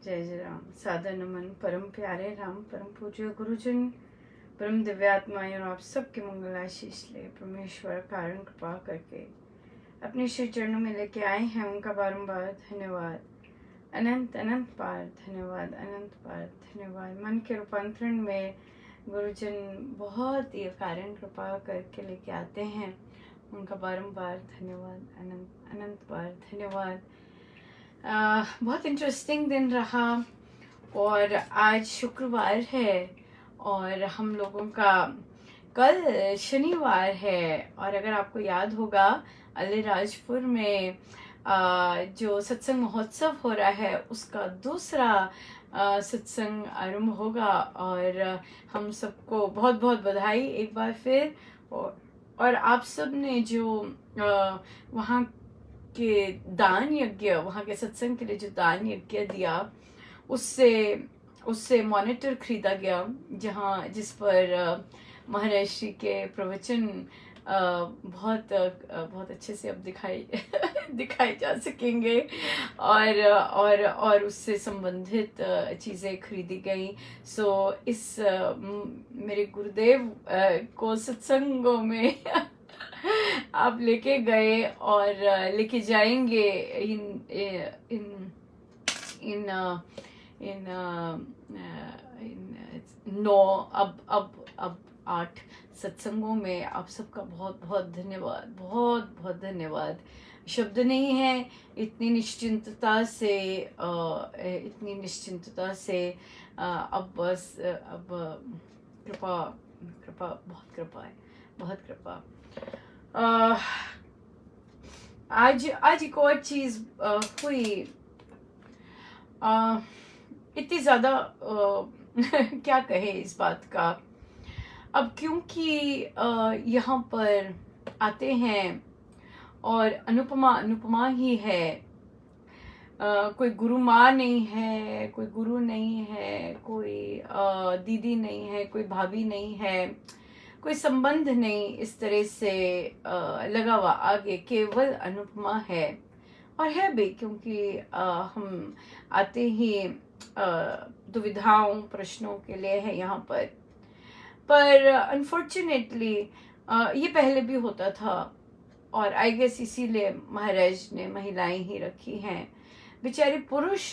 जय जय राम। सादर नमन परम प्यारे राम परम पूज्य गुरुजन परम दिव्यात्माएं और आप सबके मंगल आशीष ले परमेश्वर कारण कृपा करके अपने श्री चरणों में लेके आए हैं। उनका बारंबार धन्यवाद, अनंत अनंत पार धन्यवाद, अनंत पार धन्यवाद। मन के रूपांतरण में गुरुजन बहुत ही कारण कृपा करके लेके आते हैं। उनका बारंबार धन्यवाद, अनंत अनंत बार धन्यवाद। बहुत इंटरेस्टिंग दिन रहा और आज शुक्रवार है और हम लोगों का कल शनिवार है। और अगर आपको याद होगा अलीराजपुर में जो सत्संग महोत्सव हो रहा है उसका दूसरा सत्संग आरंभ होगा और हम सबको बहुत बहुत बधाई एक बार फिर। और आप सब ने जो वहाँ के दान यज्ञ, वहाँ के सत्संग के लिए जो दान यज्ञ दिया उससे मॉनिटर खरीदा गया जिस पर महर्षि के प्रवचन बहुत अच्छे से अब दिखाए जा सकेंगे और उससे संबंधित चीज़ें खरीदी गई। सो इस मेरे गुरुदेव को सत्संगों में आप लेके गए और लेके जाएंगे इन 9 अब 8 सत्संगों में। आप सबका बहुत बहुत धन्यवाद, बहुत बहुत धन्यवाद। शब्द नहीं है इतनी निश्चिंतता से अब बस अब कृपा बहुत कृपा है, बहुत कृपा। आज एक और चीज हुई। इतनी ज्यादा क्या कहे इस बात का। अब क्योंकि यहाँ पर आते हैं और अनुपमा ही है। कोई गुरु माँ नहीं है, कोई गुरु नहीं है, कोई दीदी नहीं है, कोई भाभी नहीं है, कोई संबंध नहीं इस तरह से लगा हुआ आगे, केवल अनुपमा है। और है भी क्योंकि हम आते ही दुविधाओं प्रश्नों के लिए है यहाँ पर अनफॉर्चुनेटली ये पहले भी होता था और आई गेस इसीलिए महाराज ने महिलाएं ही रखी हैं। बेचारे पुरुष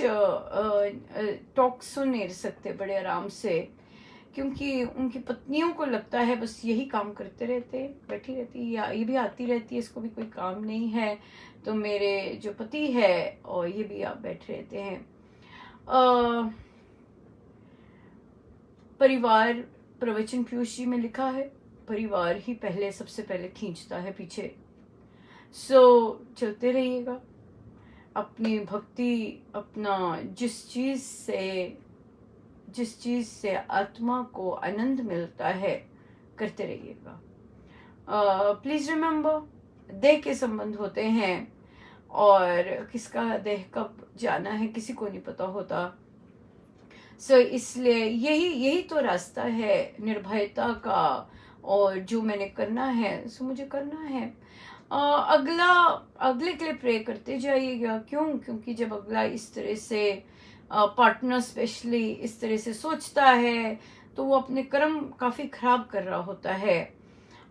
टॉक सुन नहीं सकते बड़े आराम से, क्योंकि उनकी पत्नियों को लगता है बस यही काम करते रहते, बैठी रहती, या ये भी आती रहती है, इसको भी कोई काम नहीं है, तो मेरे जो पति है और ये भी आप बैठे रहते हैं। परिवार प्रवचन पीयूष जी में लिखा है, परिवार ही सबसे पहले खींचता है पीछे। सो चलते रहिएगा अपनी भक्ति, अपना जिस चीज से आत्मा को आनंद मिलता है करते रहिएगा। प्लीज रिमेम्बर, देह के संबंध होते हैं और किसका देह कब जाना है किसी को नहीं पता होता। सो इसलिए यही तो रास्ता है निर्भयता का, और जो मैंने करना है सो मुझे करना है। अगले के लिए प्रे करते जाइएगा। क्योंकि जब अगला इस तरह से पार्टनर स्पेशली इस तरह से सोचता है तो वो अपने कर्म काफी खराब कर रहा होता है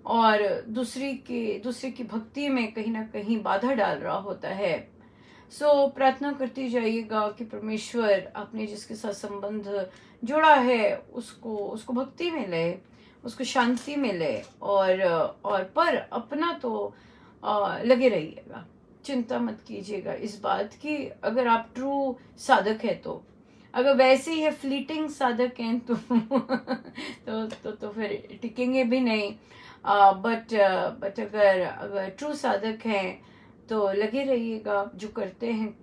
और दूसरे की भक्ति में कहीं ना कहीं बाधा डाल रहा होता है। सो प्रार्थना करती जाइएगा कि परमेश्वर आपने जिसके साथ संबंध जोड़ा है उसको भक्ति में ले, उसको शांति में ले, और पर अपना तो लगे रहिएगा। चिंता मत कीजिएगा इस बात की। अगर आप ट्रू साधक है तो, अगर वैसे ही है फ्लीटिंग साधक हैं तो तो फिर टिकेंगे भी नहीं। बट अगर ट्रू साधक हैं तो लगे रहिएगा, जो करते हैं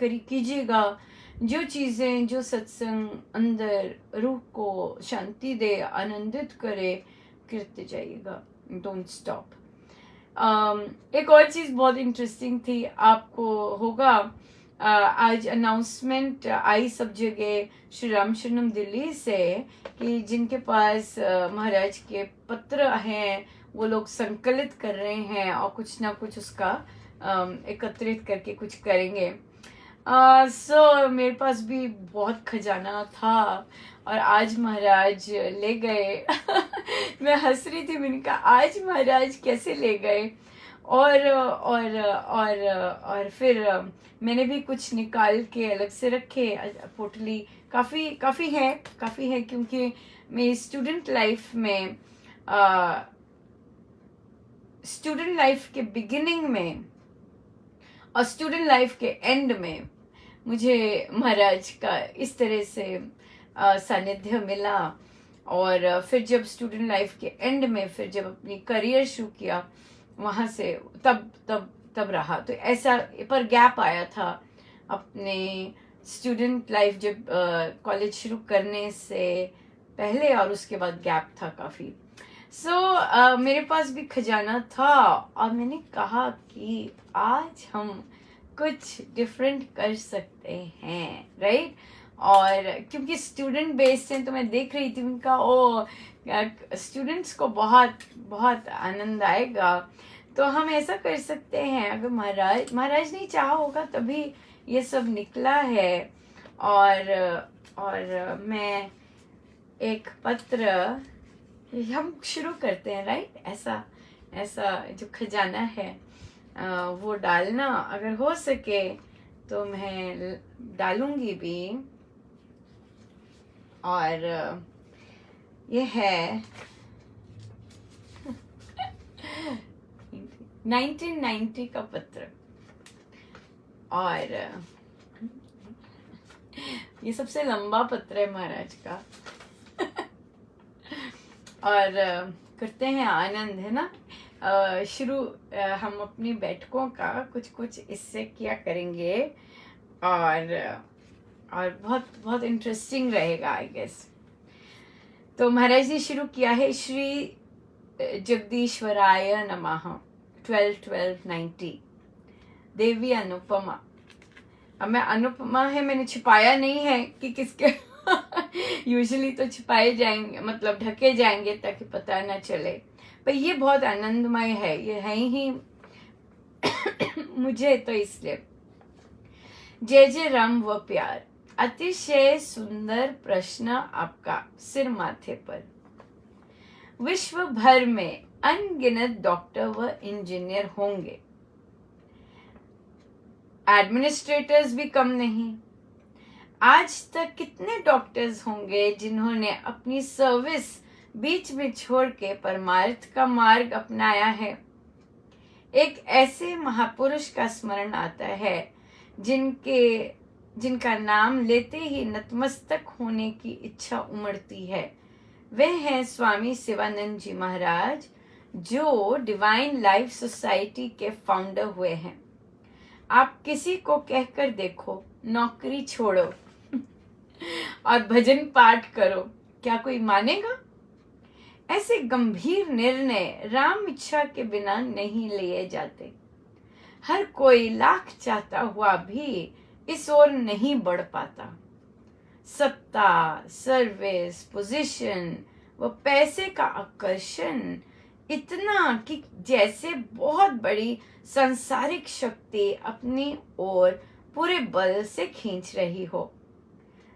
कीजिएगा। जो चीजें, जो सत्संग अंदर रूह को शांति दे, आनंदित करे, करते जाइएगा। Don't stop. एक और चीज बहुत इंटरेस्टिंग थी, आपको होगा आज अनाउंसमेंट आई सब जगह श्री राम शरणम दिल्ली से कि जिनके पास महाराज के पत्र हैं वो लोग संकलित कर रहे हैं और कुछ ना कुछ उसका एकत्रित करके कुछ करेंगे। सो मेरे पास भी बहुत खजाना था और आज महाराज ले गए। मैं हंस रही थी, मैंने कहा आज महाराज कैसे ले गए। और फिर मैंने भी कुछ निकाल के अलग से रखे। पोटली काफ़ी है क्योंकि मैं स्टूडेंट लाइफ के बिगिनिंग में और स्टूडेंट लाइफ के एंड में मुझे महाराज का इस तरह से सानिध्य मिला। और फिर जब स्टूडेंट लाइफ के एंड में फिर जब अपनी करियर शुरू किया वहाँ से तब रहा। तो ऐसा पर गैप आया था अपने स्टूडेंट लाइफ जब कॉलेज शुरू करने से पहले और उसके बाद गैप था काफ़ी। सो मेरे पास भी खजाना था और मैंने कहा कि आज हम कुछ डिफरेंट कर सकते हैं, राइट। और क्योंकि स्टूडेंट बेस्ड हैं तो मैं देख रही थी उनका स्टूडेंट्स को बहुत बहुत आनंद आएगा। तो हम ऐसा कर सकते हैं, अगर महाराज ने चाहा होगा तभी ये सब निकला है। और मैं एक पत्र हम शुरू करते हैं, राइट। ऐसा जो खजाना है वो डालना अगर हो सके तो मैं डालूंगी भी। और ये है 1990 का पत्र और ये सबसे लंबा पत्र है महाराज का। और करते हैं आनंद, है ना। शुरू हम अपनी बैठकों का कुछ इससे किया करेंगे और बहुत बहुत इंटरेस्टिंग रहेगा आई गेस। तो महाराज ने शुरू किया है श्री जगदीश्वराय नमः 12-12-90 देवी अनुपमा। अब मैं अनुपमा है मैंने छिपाया नहीं है कि किसके यूजुअली तो छिपाए जाएंगे, मतलब ढके जाएंगे ताकि पता न चले, पर ये बहुत आनंदमय है, ये है ही मुझे तो इसलिए। जय जय राम व प्यार। अतिशय सुंदर प्रश्न आपका सिर माथे पर। विश्व भर में अनगिनत डॉक्टर व इंजीनियर होंगे, एडमिनिस्ट्रेटर्स भी कम नहीं। आज तक कितने डॉक्टर्स होंगे जिन्होंने अपनी सर्विस बीच में छोड़ के परमार्थ का मार्ग अपनाया है। एक ऐसे महापुरुष का स्मरण आता है जिनका नाम लेते ही नतमस्तक होने की इच्छा उमड़ती है। वे हैं स्वामी शिवानंद जी महाराज, जो डिवाइन लाइफ सोसाइटी के फाउंडर हुए हैं। आप किसी को कहकर देखो नौकरी छोड़ो और भजन पाठ करो, क्या कोई मानेगा? ऐसे गंभीर निर्णय राम इच्छा के बिना नहीं लिए जाते। हर कोई लाख चाहता हुआ भी इस ओर नहीं बढ़ पाता। सत्ता, सर्विस, पोजीशन व पैसे का आकर्षण इतना कि जैसे बहुत बड़ी सांसारिक शक्ति अपनी ओर पूरे बल से खींच रही हो।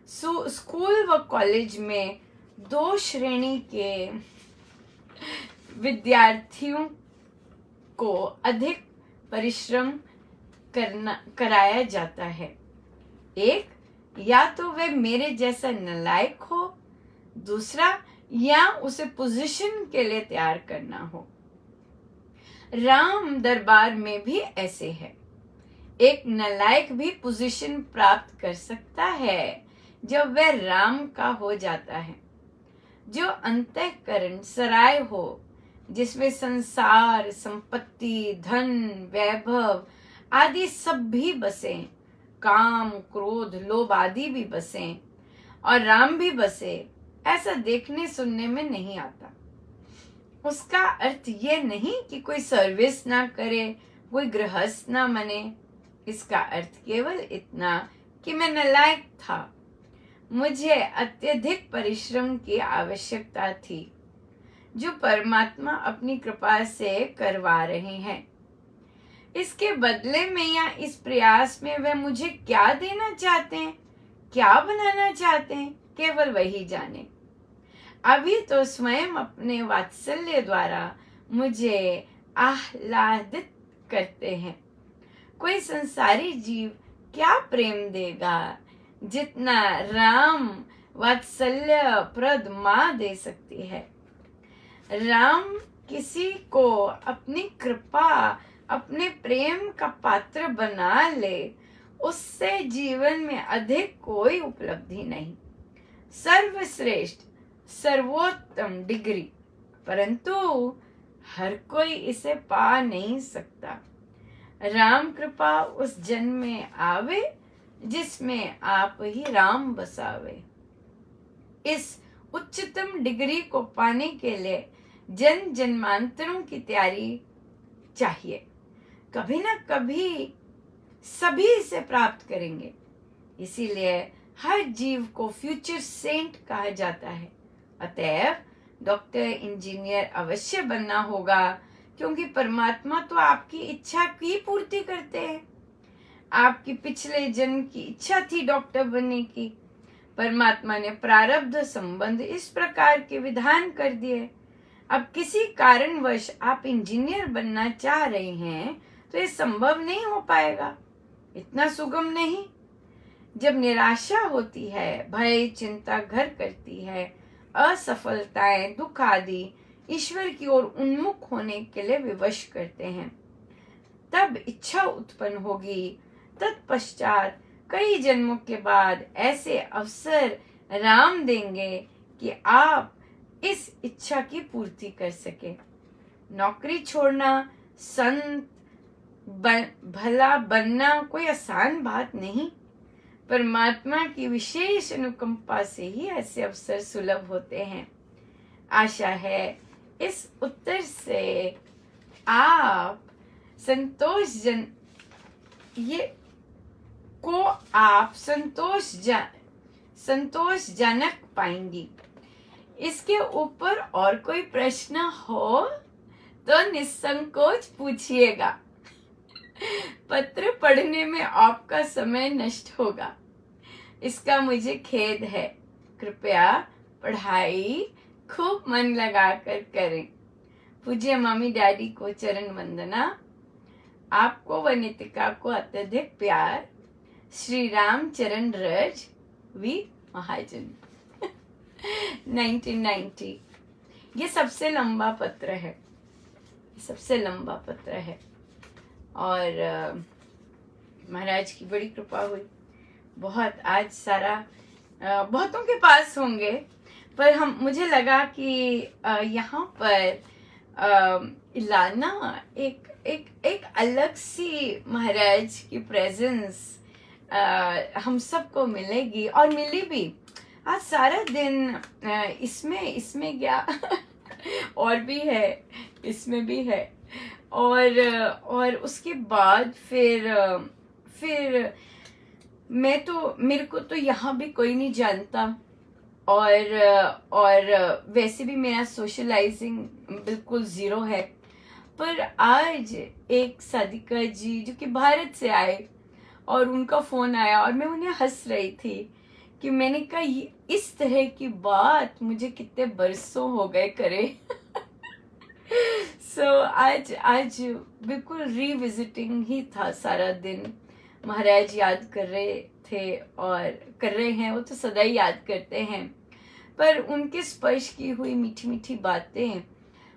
स्कूल व कॉलेज में 2 श्रेणी के विद्यार्थियों को अधिक परिश्रम कराया जाता है। एक, या तो वे मेरे जैसा नालायक हो, दूसरा या उसे पोजीशन के लिए तैयार करना हो। राम दरबार में भी ऐसे है। एक नालायक भी पोजीशन प्राप्त कर सकता है जब वह राम का हो जाता है। जो अंतःकरण सराय हो, जिसमें संसार, संपत्ति, धन, वैभव आदि सब भी बसे, काम, क्रोध, लोभ आदि भी बसे और राम भी बसे, ऐसा देखने सुनने में नहीं आता। उसका अर्थ ये नहीं कि कोई सर्विस ना करे, कोई गृहस्थ ना बने। इसका अर्थ केवल इतना कि मैं नालायक था, मुझे अत्यधिक परिश्रम की आवश्यकता थी, जो परमात्मा अपनी कृपा से करवा रहे हैं। इसके बदले में या इस प्रयास में वह मुझे क्या देना चाहते हैं, क्या बनाना चाहते हैं, केवल वही जाने। अभी तो स्वयं अपने वात्सल्य द्वारा मुझे आह्लादित करते हैं। कोई संसारी जीव क्या प्रेम देगा जितना राम वात्सल्य प्रद माँ दे सकती है। राम किसी को अपनी कृपा, अपने प्रेम का पात्र बना ले, उससे जीवन में अधिक कोई उपलब्धि नहीं। सर्वश्रेष्ठ, सर्वोत्तम डिग्री, परंतु हर कोई इसे पा नहीं सकता। राम कृपा उस जन्म में आवे जिसमें आप ही राम बसावे। इस उच्चतम डिग्री को पाने के लिए जन्म जन्मांतरों की तैयारी चाहिए। कभी ना कभी सभी इसे प्राप्त करेंगे। इसीलिए हर जीव को फ्यूचर सेंट कहा जाता है। अतएव डॉक्टर, इंजीनियर अवश्य बनना होगा, क्योंकि परमात्मा तो आपकी इच्छा की पूर्ति करते हैं। आपकी पिछले जन्म की इच्छा थी डॉक्टर बनने की। परमात्मा ने प्रारब्ध संबंध इस प्रकार के विधान कर दिए। अब किसी कारणवश आप इंजीनियर बनना चाह रहे हैं तो ये संभव नहीं हो पाएगा, इतना सुगम नहीं। जब निराशा होती है, भय चिंता घर करती है, असफलताएं, दुख आदि ईश्वर की ओर उन्मुख होने के लिए विवश करते हैं, तब इच्छा उत्पन्न होगी। तत्पश्चात कई जन्मों के बाद ऐसे अवसर राम देंगे कि आप इस इच्छा की पूर्ति कर सके। नौकरी छोड़ना, संत भला बनना कोई आसान बात नहीं। परमात्मा की विशेष अनुकंपा से ही ऐसे अवसर सुलभ होते हैं। आशा है इस उत्तर से आप संतोषजनक पाएंगी। इसके ऊपर और कोई प्रश्न हो तो निसंकोच पूछिएगा। पत्र पढ़ने में आपका समय नष्ट होगा, इसका मुझे खेद है। कृपया पढ़ाई खूब मन लगाकर करें। पूज्य मम्मी डैडी को चरण वंदना। आपको व नितिका को अत्यधिक प्यार। श्री राम चरण रज वी महाजन। 1990। ये सबसे लंबा पत्र है, सबसे लंबा पत्र है। और महाराज की बड़ी कृपा हुई। बहुत आज सारा बहुतों के पास होंगे, पर मुझे लगा कि यहाँ पर लाना एक अलग सी महाराज की प्रेजेंस हम सबको मिलेगी, और मिली भी। आज सारा दिन इसमें क्या और भी है, इसमें भी है। और उसके बाद फिर मेरे को तो यहाँ भी कोई नहीं जानता, और वैसे भी मेरा सोशलाइजिंग बिल्कुल ज़ीरो है। पर आज एक सादिका जी जो कि भारत से आए, और उनका फ़ोन आया और मैं उन्हें हंस रही थी कि मैंने कहा इस तरह की बात मुझे कितने बरसों हो गए करे। आज बिल्कुल रिविजिटिंग ही था सारा दिन। महाराज याद कर रहे थे और कर रहे हैं, वो तो सदा ही याद करते हैं। पर उनके स्पर्श की हुई मीठी मीठी बातें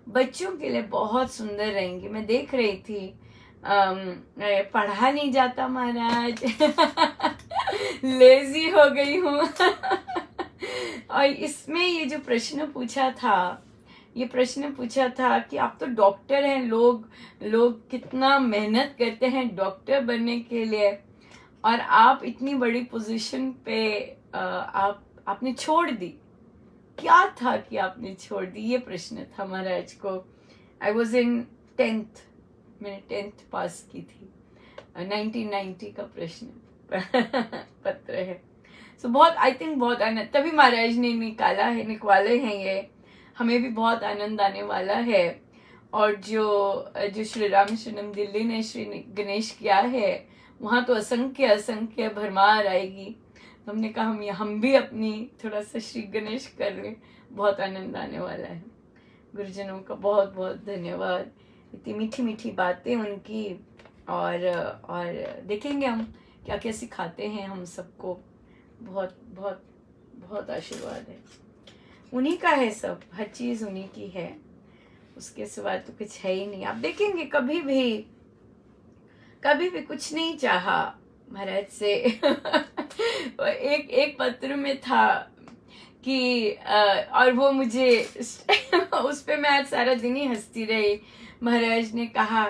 बच्चों के लिए बहुत सुंदर रहेंगी। मैं देख रही थी, पढ़ा नहीं जाता महाराज, लेजी हो गई हूँ। और इसमें ये जो प्रश्न पूछा था कि आप तो डॉक्टर हैं, लोग कितना मेहनत करते हैं डॉक्टर बनने के लिए, और आप इतनी बड़ी पोजीशन पे आपने छोड़ दी। क्या था कि आपने छोड़ दी? ये प्रश्न था महाराज को। आई वॉज इन 10th, मैंने 10th पास की थी। 1990 का प्रश्न पत्र है। सो बहुत, आई थिंक बहुत आनंद, तभी महाराज ने निकाले हैं ये, हमें भी बहुत आनंद आने वाला है। और जो श्री रामशरणम दिल्ली ने श्री गणेश किया है, वहाँ तो असंख्य असंख्य भरमार आएगी। तो हमने कहा हम भी अपनी थोड़ा सा श्री गणेश कर लें, बहुत आनंद आने वाला है। गुरुजनों का बहुत बहुत धन्यवाद, इतनी मीठी मीठी बातें उनकी, और देखेंगे हम क्या क्या सिखाते हैं हम सबको। बहुत बहुत बहुत आशीर्वाद है, उन्हीं का है सब, हर चीज़ उन्हीं की है, उसके सिवा तो कुछ है ही नहीं। आप देखेंगे कभी भी कुछ नहीं चाहा महाराज से। एक पत्र में था कि और वो मुझे उस पे मैं आज सारा दिन ही हंसती रही। महाराज ने कहा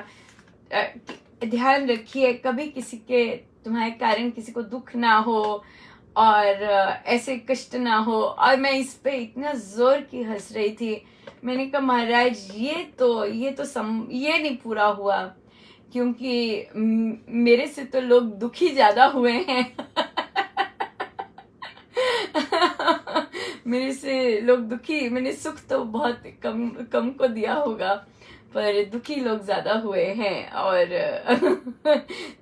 ध्यान रखिए कभी किसी के तुम्हारे कारण किसी को दुख ना हो और ऐसे कष्ट ना हो। और मैं इस पे इतना जोर की हंस रही थी। मैंने कहा महाराज ये नहीं पूरा हुआ, क्योंकि मेरे से तो लोग दुखी ज्यादा हुए हैं। मेरे से लोग दुखी, मैंने सुख तो बहुत कम को दिया होगा, पर दुखी लोग ज्यादा हुए हैं। और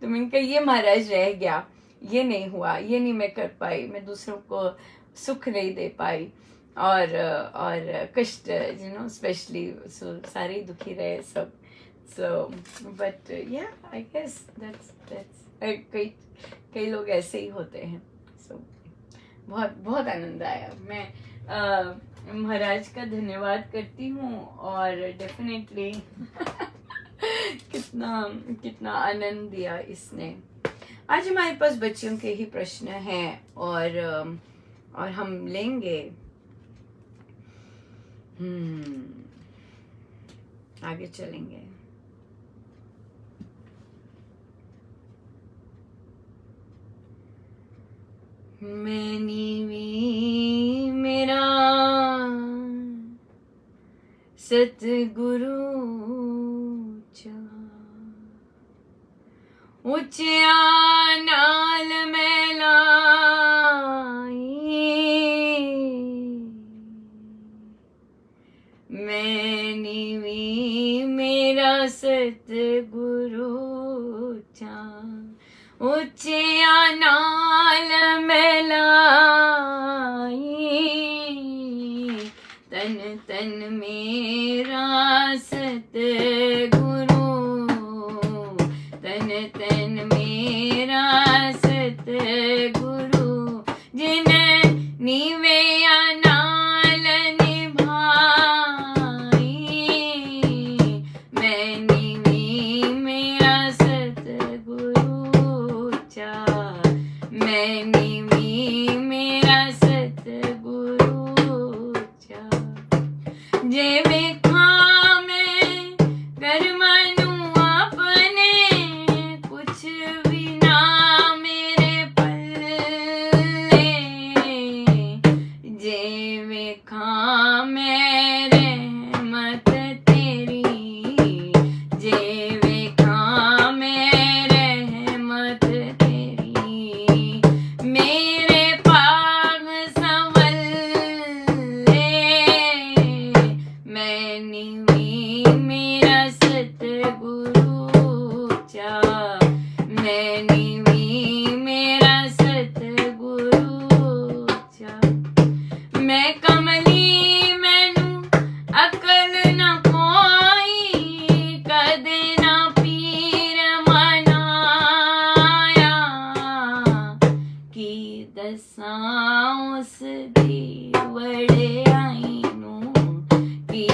तो मैंने कहा ये महाराज रह गया, ये नहीं हुआ, ये नहीं मैं कर पाई, मैं दूसरों को सुख नहीं दे पाई और कष्ट स्पेशली सारे ही दुखी रहे सब। So, but yeah, I guess that's कई लोग ऐसे ही होते हैं। So, बहुत बहुत आनंद आया। मैं महाराज का धन्यवाद करती हूँ, और डेफिनेटली कितना आनंद दिया इसने। आज हमारे पास बच्चियों के ही प्रश्न हैं, और हम लेंगे आगे चलेंगे। मैं नीवी मेरा सतगुरु ऊंचा नाल मैं लाई, मैं नीवी मेरा सतगुरु ऊंचा नाल मैं लाई, तन तन मेरा सतगुरु, तन तन मेरा सतगुरु, जिन नीवे नाल निभाई, मैं नीवी मेरा सतगुरु चा, मैं नीवी मेरा सतगुरु चा, जे वेखा मैं कर मनू अपने, कुछ भी ना मेरे पल्ले, जे वेखा मैं रहमत तेरी, जे वेखा मैं रहमत तेरी, मेरे पाग संवले, मैं नीवी मेरा सतगुरु चा, मैं नीवी मेरा सतगुरु चा, मैं कमली मैनू अकल न कोई, कदे ना पीर मनाया, की दसां उस दी वड़ियाई नू, की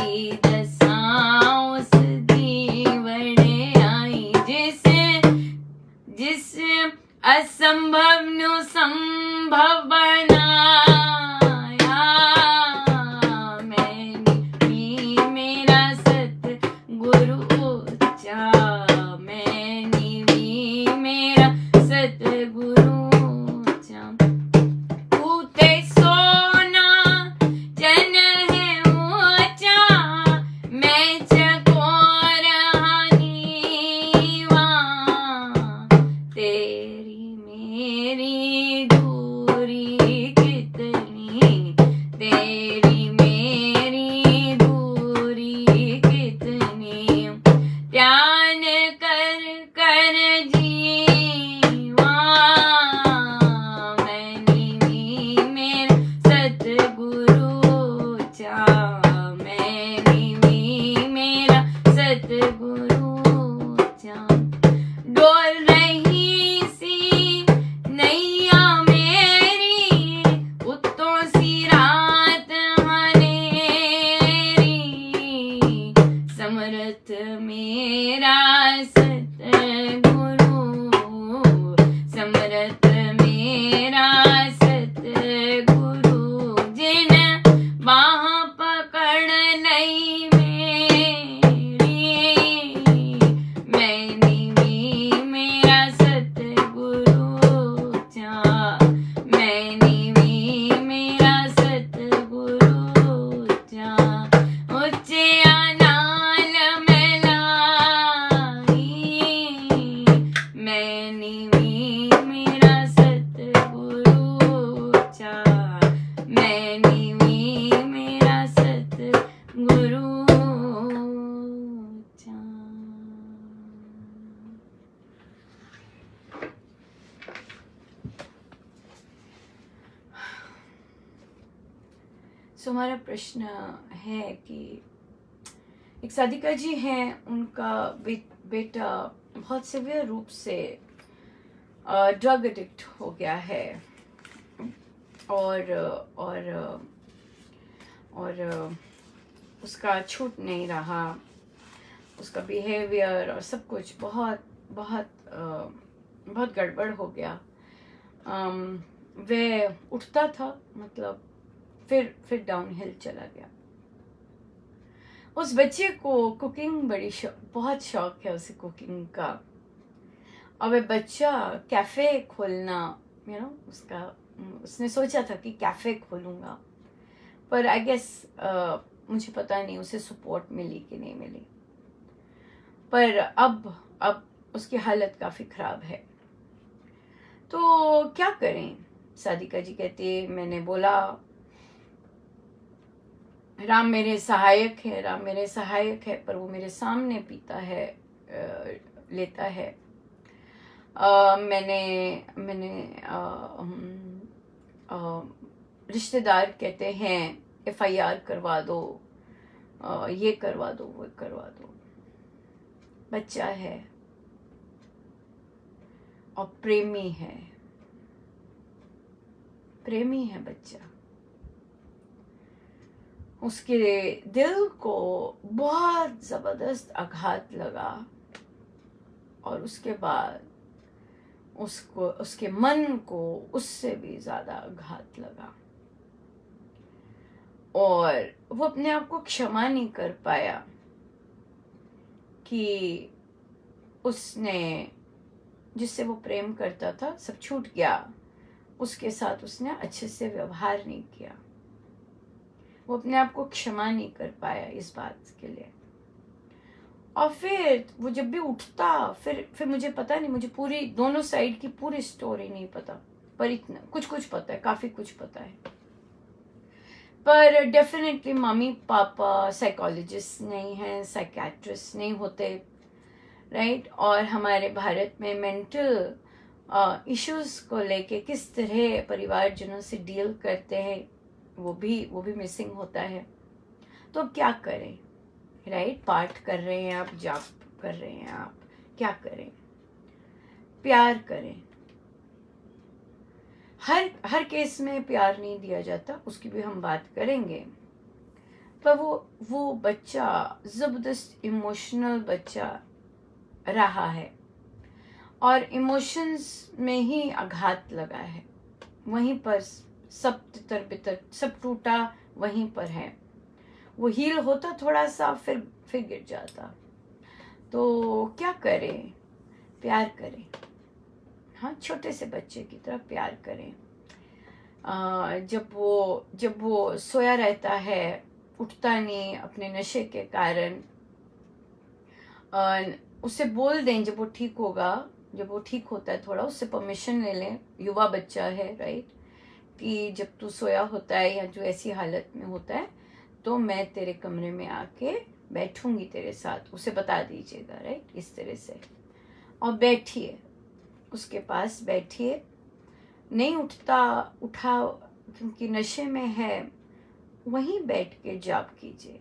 दसां उस दी वड़ियाई, जिस असंभव नु संभव बनाया, मैं नीवी मेरा सतगुरु चा, मैं नीवी मेरा सतगुरु चा, ऊते सोना जन है ऊंचा, मैं चकोर नीवा, तेरी मेरी दूरी कितनी, तेरी मेरी दूरी कितनी, है नीवी मेरा सतगुरु सो हमारा प्रश्न है कि एक साधिका जी हैं, उनका बेटा बहुत सिवियर रूप से ड्रग एडिक्ट हो गया है और उसका छूट नहीं रहा, उसका बिहेवियर और सब कुछ बहुत बहुत बहुत गड़बड़ हो गया। वह उठता था, मतलब फिर डाउनहिल चला गया। उस बच्चे को कुकिंग बहुत शौक है उसे कुकिंग का, और वह बच्चा कैफ़े खोलना उसने सोचा था कि कैफ़े खोलूँगा, पर आई गेस मुझे पता नहीं उसे सपोर्ट मिली कि नहीं मिली। पर अब उसकी हालत काफ़ी ख़राब है। तो क्या करें? साधिका जी कहती है, मैंने बोला राम मेरे सहायक है, राम मेरे सहायक है, पर वो मेरे सामने पीता है, लेता है। मैंने रिश्तेदार कहते हैं FIR करवा दो, ये करवा दो, वो करवा दो। बच्चा है और प्रेमी है बच्चा। उसके दिल को बहुत ज़बरदस्त आघात लगा और उसके बाद उसके मन को उससे भी ज़्यादा आघात लगा और वो अपने आप को क्षमा नहीं कर पाया कि उसने जिससे वो प्रेम करता था सब छूट गया, उसके साथ उसने अच्छे से व्यवहार नहीं किया। वो अपने आप को क्षमा नहीं कर पाया इस बात के लिए। और फिर वो जब भी उठता, फिर मुझे पता नहीं, मुझे पूरी दोनों साइड की पूरी स्टोरी नहीं पता, पर इतना कुछ पता है, काफ़ी कुछ पता है। पर डेफिनेटली मम्मी पापा साइकोलॉजिस्ट नहीं हैं, साइकेट्रिस्ट नहीं होते, राइट। और हमारे भारत में मेंटल इश्यूज को लेके किस तरह परिवारजनों से डील करते हैं वो भी मिसिंग होता है। तो क्या करें, राइट? पाठ कर रहे हैं आप, जाप कर रहे हैं आप, क्या करें? प्यार करें। हर केस में प्यार नहीं दिया जाता, उसकी भी हम बात करेंगे। पर वो बच्चा जबरदस्त इमोशनल बच्चा रहा है और इमोशंस में ही आघात लगा है, वहीं पर सब तितर बितर सब टूटा वहीं पर है। वो हील होता थोड़ा सा, फिर गिर जाता। तो क्या करें? प्यार करें, हाँ, छोटे से बच्चे की तरह प्यार करें। जब वो सोया रहता है, उठता नहीं अपने नशे के कारण, उसे बोल दें जब वो ठीक होगा, जब वो ठीक होता है थोड़ा, उससे परमिशन ले लें, युवा बच्चा है, राइट, कि जब तू सोया होता है या जो ऐसी हालत में होता है तो मैं तेरे कमरे में आके बैठूंगी तेरे साथ, उसे बता दीजिएगा, राइट, इस तरह से। और बैठिए, उसके पास बैठिए। नहीं उठा क्योंकि नशे में है, वहीं बैठ के जाप कीजिए।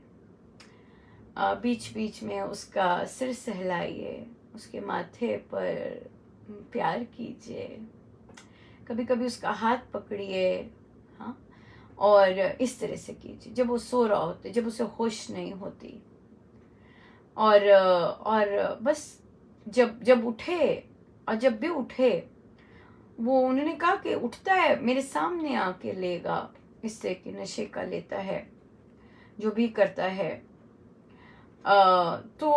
बीच बीच में उसका सिर सहलाइए, उसके माथे पर प्यार कीजिए, कभी कभी उसका हाथ पकड़िए, हाँ, और इस तरह से कीजिए जब वो सो रहा होता है, जब उसे होश नहीं होती। और बस जब उठे, और जब भी उठे, वो उन्होंने कहा कि उठता है मेरे सामने आके लेगा, इससे कि नशे का लेता है, जो भी करता है। तो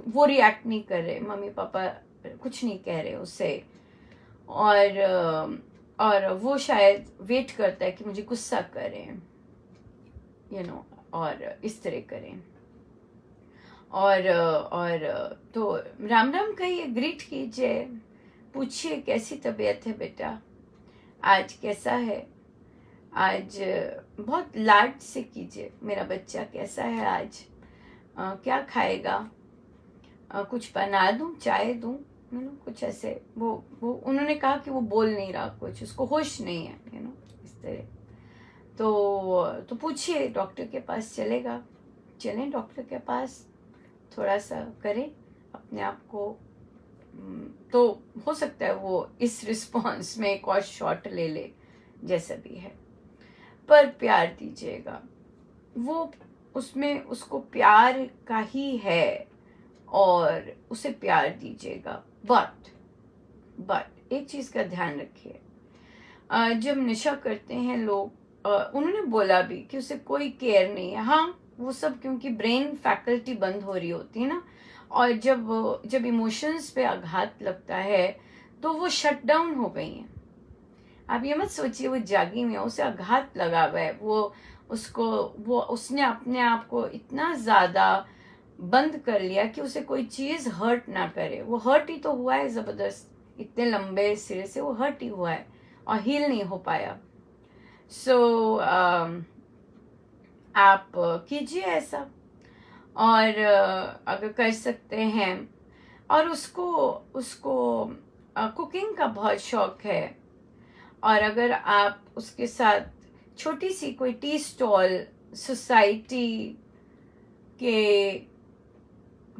वो रिएक्ट नहीं कर रहे, मम्मी पापा कुछ नहीं कह रहे उसे, और वो शायद वेट करता है कि मुझे गुस्सा करें, और इस तरह करें। और तो राम राम कहिए, ग्रीट कीजिए, पूछिए कैसी तबीयत है बेटा, आज कैसा है। आज बहुत लाड से कीजिए, मेरा बच्चा कैसा है आज, क्या खाएगा, कुछ बना दूं, चाय दूं, कुछ ऐसे। वो उन्होंने कहा कि वो बोल नहीं रहा, कुछ उसको होश नहीं है, इस तरह। तो पूछिए, डॉक्टर के पास चलेगा, चलें डॉक्टर के पास, थोड़ा सा करें अपने आप को। तो हो सकता है वो इस रिस्पॉन्स में एक और शॉट ले ले, जैसा भी है, पर प्यार दीजिएगा। वो उसमें उसको प्यार का ही है और उसे प्यार दीजिएगा। बट एक चीज़ का ध्यान रखिए, जब नशा करते हैं लोग, उन्होंने बोला भी कि उसे कोई केयर नहीं है। हाँ, वो सब क्योंकि ब्रेन फैकल्टी बंद हो रही होती है ना, और जब इमोशंस पे आघात लगता है तो वो शट डाउन हो गई हैं। आप ये मत सोचिए वो जागी हुई है, उसे आघात लगा हुआ है, उसने अपने आप को इतना ज़्यादा बंद कर लिया कि उसे कोई चीज़ हर्ट ना करे। वो हर्ट ही तो हुआ है ज़बरदस्त, इतने लंबे सिरे से वो हर्ट ही हुआ है और हील नहीं हो पाया। सो आप कीजिए ऐसा, और अगर कर सकते हैं, और उसको उसको कुकिंग का बहुत शौक है, और अगर आप उसके साथ छोटी सी कोई टी स्टॉल, सोसाइटी के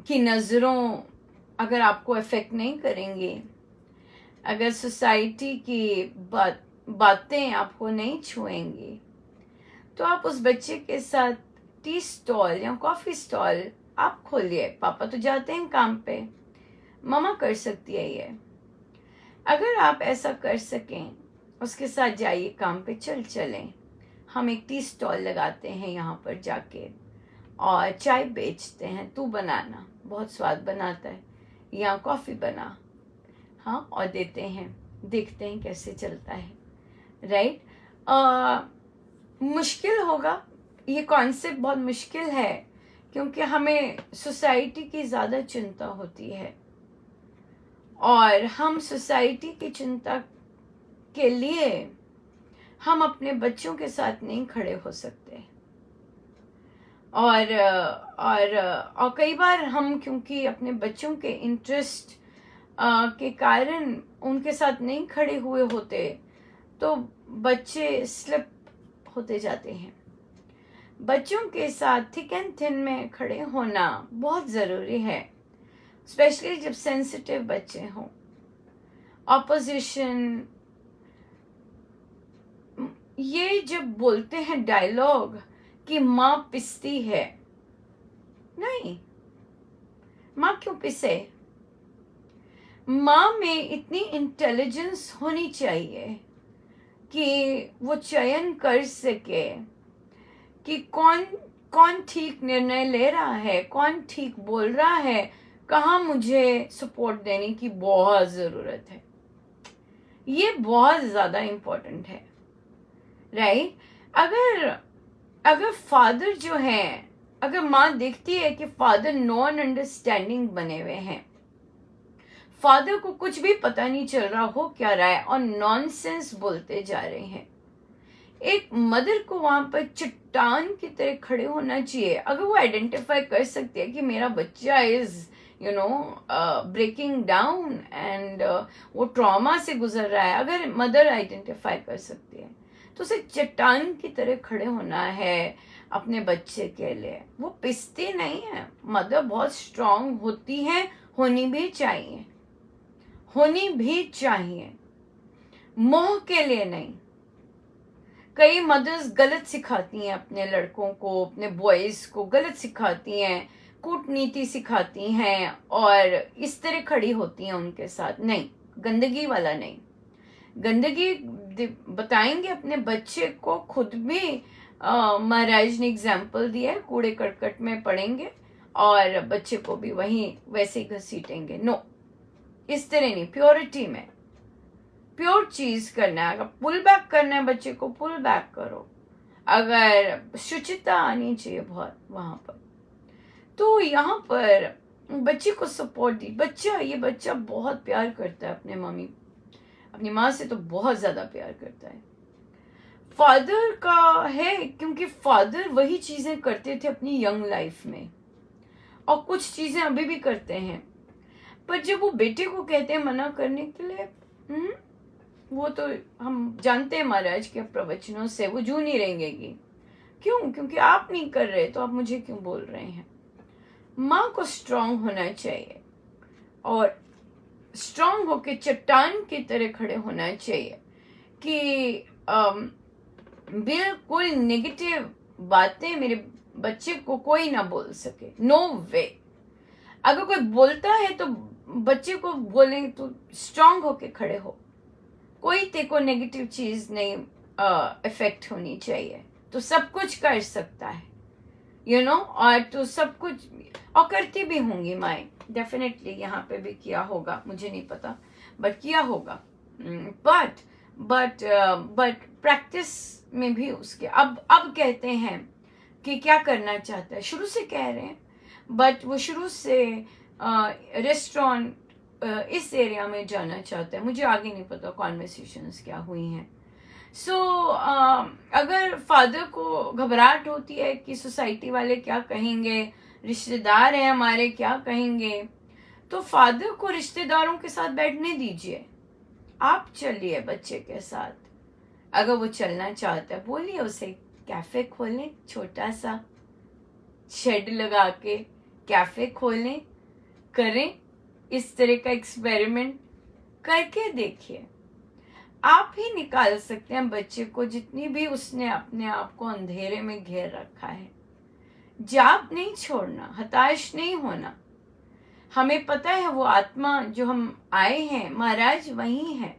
की नज़रों अगर आपको अफेक्ट नहीं करेंगे, अगर सोसाइटी की बातें आपको नहीं छुएंगी, तो आप उस बच्चे के साथ टी स्टॉल या कॉफ़ी स्टॉल आप खोलिए। पापा तो जाते हैं काम पे, मम्मा कर सकती है ये। अगर आप ऐसा कर सकें, उसके साथ जाइए काम पे, चलें हम एक टी स्टॉल लगाते हैं यहाँ पर जाके, और चाय बेचते हैं, तू बनाना, बहुत स्वाद बनाता है, या कॉफ़ी बना, हाँ, और देते हैं, देखते हैं कैसे चलता है, राइट। मुश्किल होगा, ये कॉन्सेप्ट बहुत मुश्किल है, क्योंकि हमें सोसाइटी की ज़्यादा चिंता होती है, और हम सोसाइटी की चिंता के लिए हम अपने बच्चों के साथ नहीं खड़े हो सकते। और कई बार हम, क्योंकि अपने बच्चों के इंटरेस्ट के कारण उनके साथ नहीं खड़े हुए होते, तो बच्चे स्लिप होते जाते हैं। बच्चों के साथ थिक एंड थिन में खड़े होना बहुत ज़रूरी है, स्पेशली जब सेंसिटिव बच्चे हों। ऑपोजिशन, ये जब बोलते हैं डायलॉग कि माँ पिसती है, नहीं, माँ क्यों पिसे? माँ में इतनी इंटेलिजेंस होनी चाहिए कि वो चयन कर सके कि कौन कौन ठीक निर्णय ले रहा है, कौन ठीक बोल रहा है, कहाँ मुझे सपोर्ट देने की बहुत ज़रूरत है। ये बहुत ज़्यादा इम्पोर्टेंट है, राइट। अगर फादर जो है, अगर माँ देखती है कि फादर नॉन अंडरस्टैंडिंग बने हुए हैं, फादर को कुछ भी पता नहीं चल रहा हो क्या रहा है और नॉनसेंस बोलते जा रहे हैं, एक मदर को वहां पर चट्टान की तरह खड़े होना चाहिए। अगर वो आइडेंटिफाई कर सकती है कि मेरा बच्चा इज ब्रेकिंग डाउन एंड वो ट्रॉमा से गुजर रहा है, अगर मदर आइडेंटिफाई कर सकती है, तो उसे चट्टान की तरह खड़े होना है अपने बच्चे के लिए। वो पिसती नहीं है, मदर बहुत स्ट्रांग होती है, होनी भी चाहिए, होनी भी चाहिए, मोह के लिए नहीं। कई मदर्स गलत सिखाती हैं अपने लड़कों को, अपने बॉयज को गलत सिखाती हैं, कूटनीति सिखाती हैं, और इस तरह खड़ी होती हैं उनके साथ। नहीं, गंदगी वाला नहीं, गंदगी बताएंगे अपने बच्चे को। खुद भी महाराज ने एग्जाम्पल दिया है, कूड़े करकट में पड़ेंगे और बच्चे को भी वहीं वैसे ही घसीटेंगे। नो, इस तरह नहीं, प्योरिटी में, प्योर चीज करना है। अगर पुल बैक करना है बच्चे को, पुल बैक करो। अगर शुचिता आनी चाहिए बहुत वहां पर, तो यहाँ पर बच्चे को सपोर्ट दी। ये बच्चा बहुत प्यार करता है अपने मम्मी, अपनी माँ से तो बहुत ज्यादा प्यार करता है। फादर का है, क्योंकि फादर वही चीजें करते थे अपनी यंग लाइफ में और कुछ चीजें अभी भी करते हैं। पर जब वो बेटे को कहते हैं मना करने के लिए, वो तो हम जानते हैं महाराज के प्रवचनों से वो जू नहीं रहेंगी। क्यों? क्योंकि आप नहीं कर रहे तो आप मुझे क्यों बोल रहे हैं। माँ को स्ट्रांग होना चाहिए और स्ट्रांग होके चट्टान की तरह खड़े होना चाहिए कि बिल्कुल नेगेटिव बातें मेरे बच्चे को कोई ना बोल सके। नो वे। अगर कोई बोलता है तो बच्चे को बोलेंगे तो स्ट्रांग होके खड़े हो, कोई ते को नेगेटिव चीज नहीं इफेक्ट होनी चाहिए, तो सब कुछ कर सकता है और तो सब कुछ और करती भी होंगी माएँ, डेफिनेटली यहाँ पे भी किया होगा, मुझे नहीं पता बट किया होगा। बट प्रैक्टिस में भी उसके अब कहते हैं कि क्या करना चाहता है, शुरू से कह रहे हैं बट वो शुरू से रेस्टोरेंट इस एरिया में जाना चाहता है। मुझे आगे नहीं पता कॉन्वर्सेशंस क्या हुई हैं। सो अगर फादर को घबराहट होती है कि सोसाइटी वाले क्या कहेंगे, रिश्तेदार हैं हमारे क्या कहेंगे, तो फादर को रिश्तेदारों के साथ बैठने दीजिए। आप चलिए बच्चे के साथ। अगर वो चलना चाहता है बोलिए उसे कैफे खोलें, छोटा सा शेड लगा के कैफे खोलें, करें इस तरह का एक्सपेरिमेंट करके देखिए। आप ही निकाल सकते हैं बच्चे को, जितनी भी उसने अपने आप को अंधेरे में घेर रखा है। जाप नहीं छोड़ना, हताश नहीं होना। हमें पता है वो आत्मा जो हम आए हैं महाराज वही है,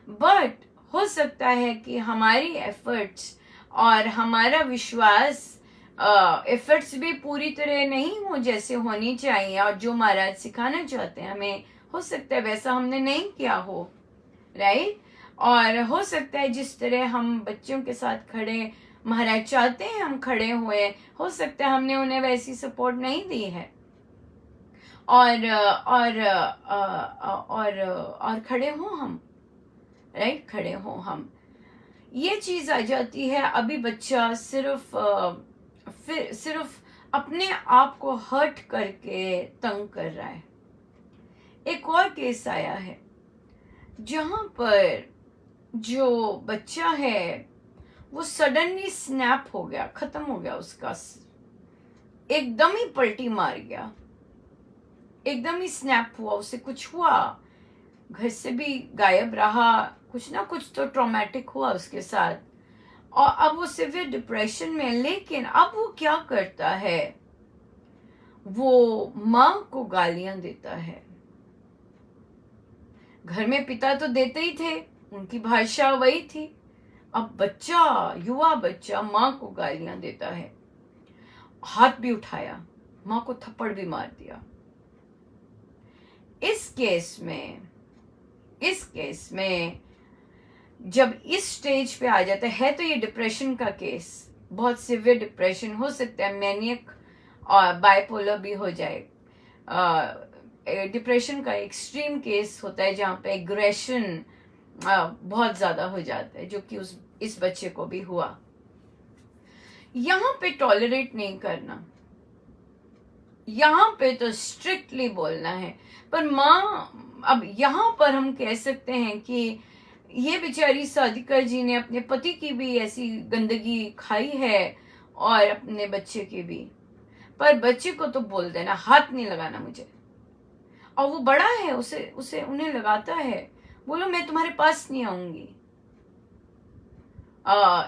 बट हो सकता है कि हमारी एफर्ट्स और हमारा विश्वास एफर्ट्स भी पूरी तरह नहीं हो जैसे होनी चाहिए, और जो महाराज सिखाना चाहते हैं हमें हो सकता है वैसा हमने नहीं किया हो, राइट। और हो सकता है जिस तरह हम बच्चों के साथ खड़े महाराज चाहते हैं हम खड़े हुए, हो सकता है हमने उन्हें वैसी सपोर्ट नहीं दी है, और खड़े हो हम, राइट, खड़े हो हम। ये चीज आ जाती है। अभी बच्चा सिर्फ अपने आप को हर्ट करके तंग कर रहा है। एक और केस आया है जहां पर जो बच्चा है वो सडनली स्नैप हो गया, खत्म हो गया उसका, एकदम ही पलटी मार गया, एकदम ही स्नैप हुआ, उसे कुछ हुआ, घर से भी गायब रहा, कुछ ना कुछ तो ट्रॉमेटिक हुआ उसके साथ, और अब वो सिवियर डिप्रेशन में। लेकिन अब वो क्या करता है, वो माँ को गालियां देता है। घर में पिता तो देते ही थे, उनकी भाषा वही थी। अब बच्चा, युवा बच्चा माँ को गालियां देता है, हाथ भी उठाया, माँ को थप्पड़ भी मार दिया। इस केस में जब इस स्टेज पे आ जाता है तो ये डिप्रेशन का केस, बहुत सिवियर डिप्रेशन हो सकता है, मैनियक और बाइपोलर भी हो जाए। डिप्रेशन का एक्सट्रीम केस होता है जहाँ पे एग्रेशन बहुत ज्यादा हो जाता है, जो कि इस बच्चे को भी हुआ। यहाँ पे टॉलरेट नहीं करना, यहाँ पे तो स्ट्रिक्टली बोलना है। पर माँ, अब यहाँ पर हम कह सकते हैं कि ये बेचारी साधिका जी ने अपने पति की भी ऐसी गंदगी खाई है और अपने बच्चे की भी, पर बच्चे को तो बोल देना हाथ नहीं लगाना मुझे, और वो बड़ा है, उसे उन्हें लगाता है, बोलो मैं तुम्हारे पास नहीं आऊंगी,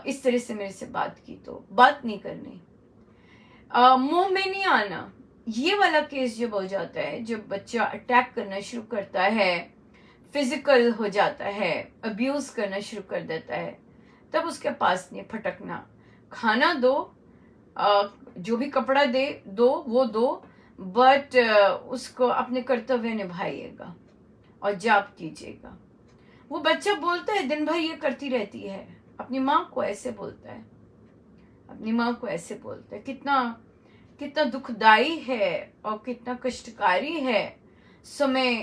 इस तरह से मेरे से बात की तो बात नहीं करनी, मुंह में नहीं आना। ये वाला केस जब हो जाता है, जब बच्चा अटैक करना शुरू करता है, फिजिकल हो जाता है, अब्यूज करना शुरू कर देता है, तब उसके पास नहीं फटकना। खाना दो, जो भी कपड़ा दो वो दो, बट उसको अपने कर्तव्य निभाइएगा और जाप कीजिएगा। वो बच्चा बोलता है दिन भर ये करती रहती है, अपनी माँ को ऐसे बोलता है, अपनी माँ को ऐसे बोलता है। कितना दुखदाई है और कितना कष्टकारी है। समय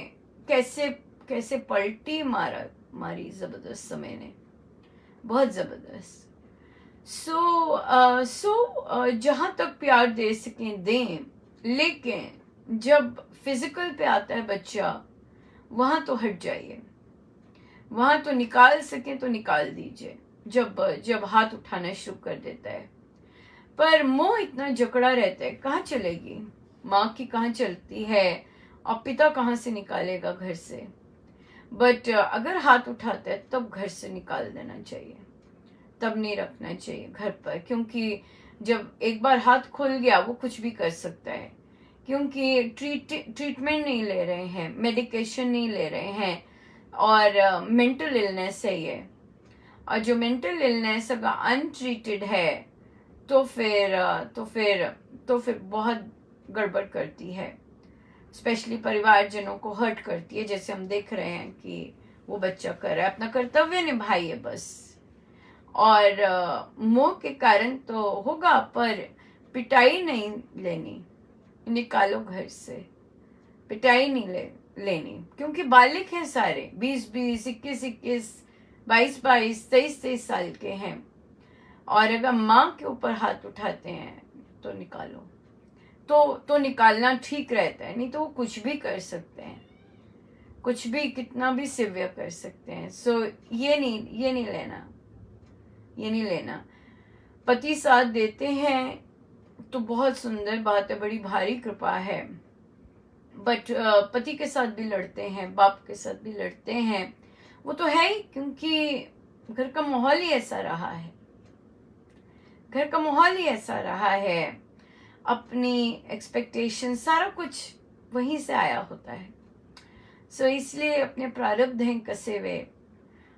कैसे पलटी मारी जबरदस्त समय ने। बहुत ज़बरदस्त। जहाँ तक प्यार दे सकें दें, लेकिन जब फिजिकल पे आता है बच्चा, वहाँ तो हट जाइए, वहाँ तो निकाल सकें तो निकाल दीजिए। जब जब हाथ उठाना शुरू कर देता है, पर मोह इतना जकड़ा रहता है, कहाँ चलेगी माँ की, कहाँ चलती है, और पिता कहाँ से निकालेगा घर से। बट अगर हाथ उठाता है तब घर से निकाल देना चाहिए, तब नहीं रखना चाहिए घर पर, क्योंकि जब एक बार हाथ खुल गया वो कुछ भी कर सकता है, क्योंकि ट्रीटमेंट नहीं ले रहे हैं, मेडिकेशन नहीं ले रहे हैं, और मेंटल इलनेस है ये। और जो मेंटल इलनेस अगर अनट्रीटेड है तो फिर बहुत गड़बड़ करती है, स्पेशली परिवारजनों को हर्ट करती है, जैसे हम देख रहे हैं कि वो बच्चा कर रहा है, अपना कर्तव्य निभाइए बस। और मोह के कारण तो होगा, पर पिटाई नहीं लेनी, निकालो घर से, पिटाई नहीं लेनी, क्योंकि बालिक हैं सारे, 20-20, 21-21, 22-22, 23-23 साल के हैं, और अगर माँ के ऊपर हाथ उठाते हैं तो निकालो, तो निकालना ठीक रहता है, नहीं तो वो कुछ भी कर सकते हैं, कुछ भी कितना भी सिवियर कर सकते हैं। ये नहीं लेना, ये नहीं लेना। पति साथ देते हैं तो बहुत सुंदर बात है, बड़ी भारी कृपा है, बट पति के साथ भी लड़ते हैं, बाप के साथ भी लड़ते हैं, वो तो है ही, क्योंकि घर का माहौल ही ऐसा रहा है, घर का माहौल ही ऐसा रहा है, अपनी एक्सपेक्टेशन सारा कुछ वहीं से आया होता है। इसलिए अपने प्रारब्ध हैं कसे हुए,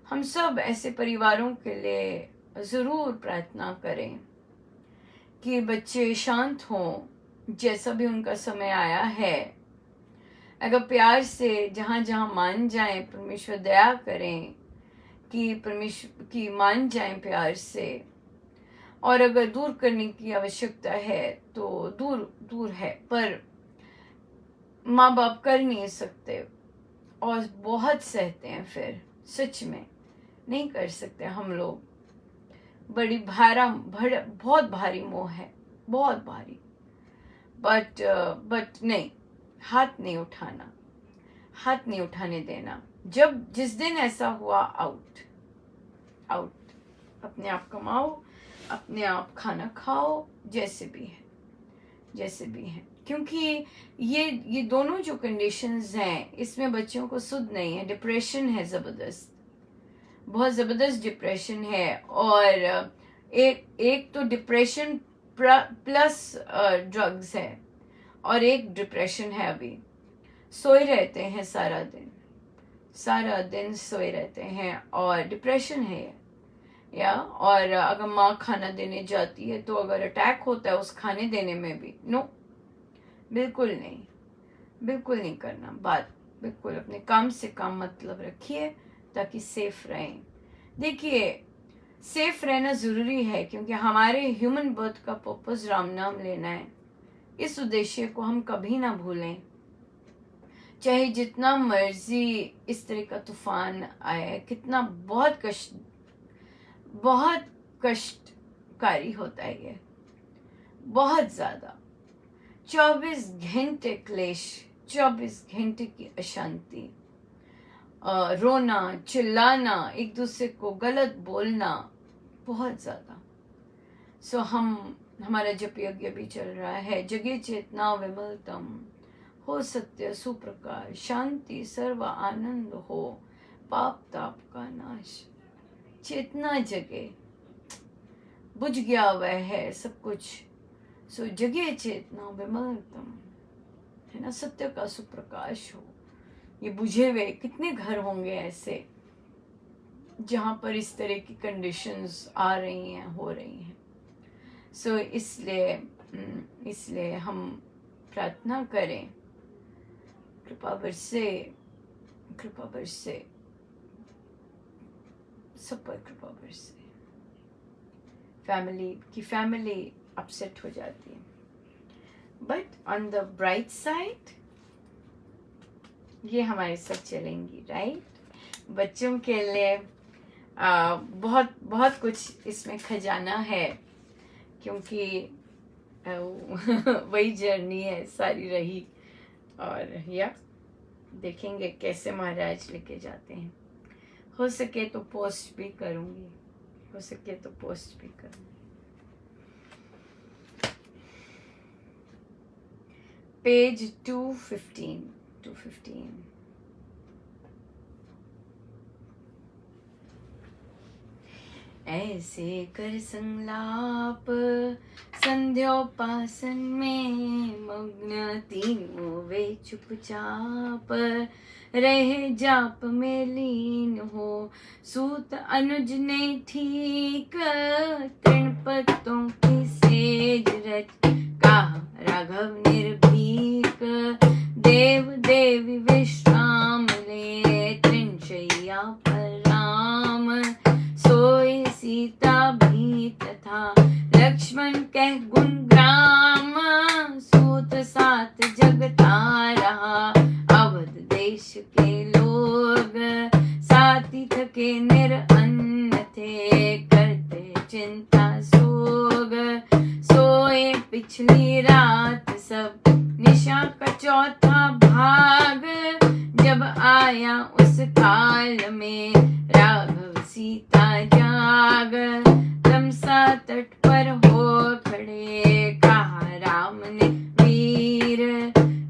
हम सब ऐसे परिवारों के लिए ज़रूर प्रार्थना करें कि बच्चे शांत हों, जैसा भी उनका समय आया है। अगर प्यार से जहाँ जहाँ मान जाएं, परमेश्वर दया करें कि परमेश्वर की मान जाएं प्यार से, और अगर दूर करने की आवश्यकता है तो दूर है, पर माँ बाप कर नहीं सकते और बहुत सहते हैं, फिर सच में नहीं कर सकते हम लोग। बड़ी बहुत भारी मोह है, बहुत भारी, बट नहीं, हाथ नहीं उठाना, हाथ नहीं उठाने देना। जिस दिन ऐसा हुआ, आउट, अपने आप कमाओ, अपने आप खाना खाओ, जैसे भी है, क्योंकि ये दोनों जो कंडीशंस हैं, इसमें बच्चों को सुध नहीं है, डिप्रेशन है, बहुत ज़बरदस्त डिप्रेशन है। और एक तो डिप्रेशन प्लस ड्रग्स है, और एक डिप्रेशन है, अभी सोए रहते हैं सारा दिन सोए रहते हैं, और डिप्रेशन है या। और अगर माँ खाना देने जाती है तो अगर अटैक होता है उस खाने देने में भी, नो, बिल्कुल नहीं करना बात, बिल्कुल अपने काम से काम मतलब रखिए, ताकि सेफ रहें। देखिए, सेफ रहना ज़रूरी है, क्योंकि हमारे ह्यूमन बर्थ का पर्पस राम नाम लेना है, इस उद्देश्य को हम कभी ना भूलें, चाहे जितना मर्जी इस तरह का तूफान आए, कितना बहुत कष्टकारी होता है ये, बहुत ज़्यादा। 24 घंटे क्लेश, 24 घंटे की अशांति, रोना, चिल्लाना, एक दूसरे को गलत बोलना, बहुत ज़्यादा। हमारा जप यज्ञ भी चल रहा है, जगे चेतना विमलतम, हो सत्य सुप्रकाश, शांति सर्व आनंद हो, पाप ताप का नाश। चेतना जगे, बुझ गया वह है सब कुछ, जगे चेतना विमलतम, है ना, सत्य का सुप्रकाश हो। ये बुझे हुए कितने घर होंगे ऐसे जहाँ पर इस तरह की कंडीशंस आ रही हैं, हो रही हैं। इसलिए हम प्रार्थना करें, कृपा बरसे, सब पर कृपा बरसे। फैमिली अपसेट हो जाती है, but on the bright side ये हमारे साथ चलेंगी, राइट। बच्चों के लिए बहुत बहुत कुछ इसमें खजाना है, क्योंकि वही जर्नी है सारी रही। और या देखेंगे कैसे महाराज लेके जाते हैं। हो सके तो पोस्ट भी करूँगी, हो सके तो पोस्ट भी करूँगी। पेज 215। ऐसे कर संलाप संध्योपासन में मग्न तीनों वे चुपचाप रहे जाप में लीन हो। सूत अनुज ने ठीक तृण पत्तों की सेज रच कहा राघव निर्भीक देव देवी विश्राम ले तृणशय्या पर राम सोए सीता भी तथा लक्ष्मण कह गुणग्राम सूत साथ जगता रहा अवध देश के लोग साथी थके निरअन्न थे करते चिंता सोग सोए पिछली रात सब निशा का चौथा भाग जब आया उस काल में राघव सीता जाग तमसा तट पर हो खड़े कहा राम ने वीर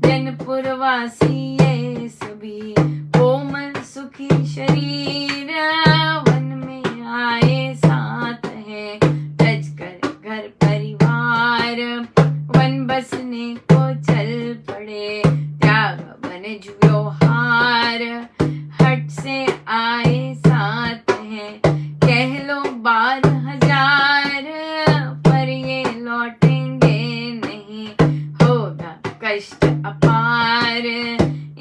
जनपुरवासी ये सभी कोमल सुखी शरीर वन में आए साथ है तज कर घर परिवार वन बसने को चल पड़े त्याग बन व्यवहार हट से आए साथ हैं कह लो 12,000 पर ये लौटेंगे नहीं होगा कष्ट अपार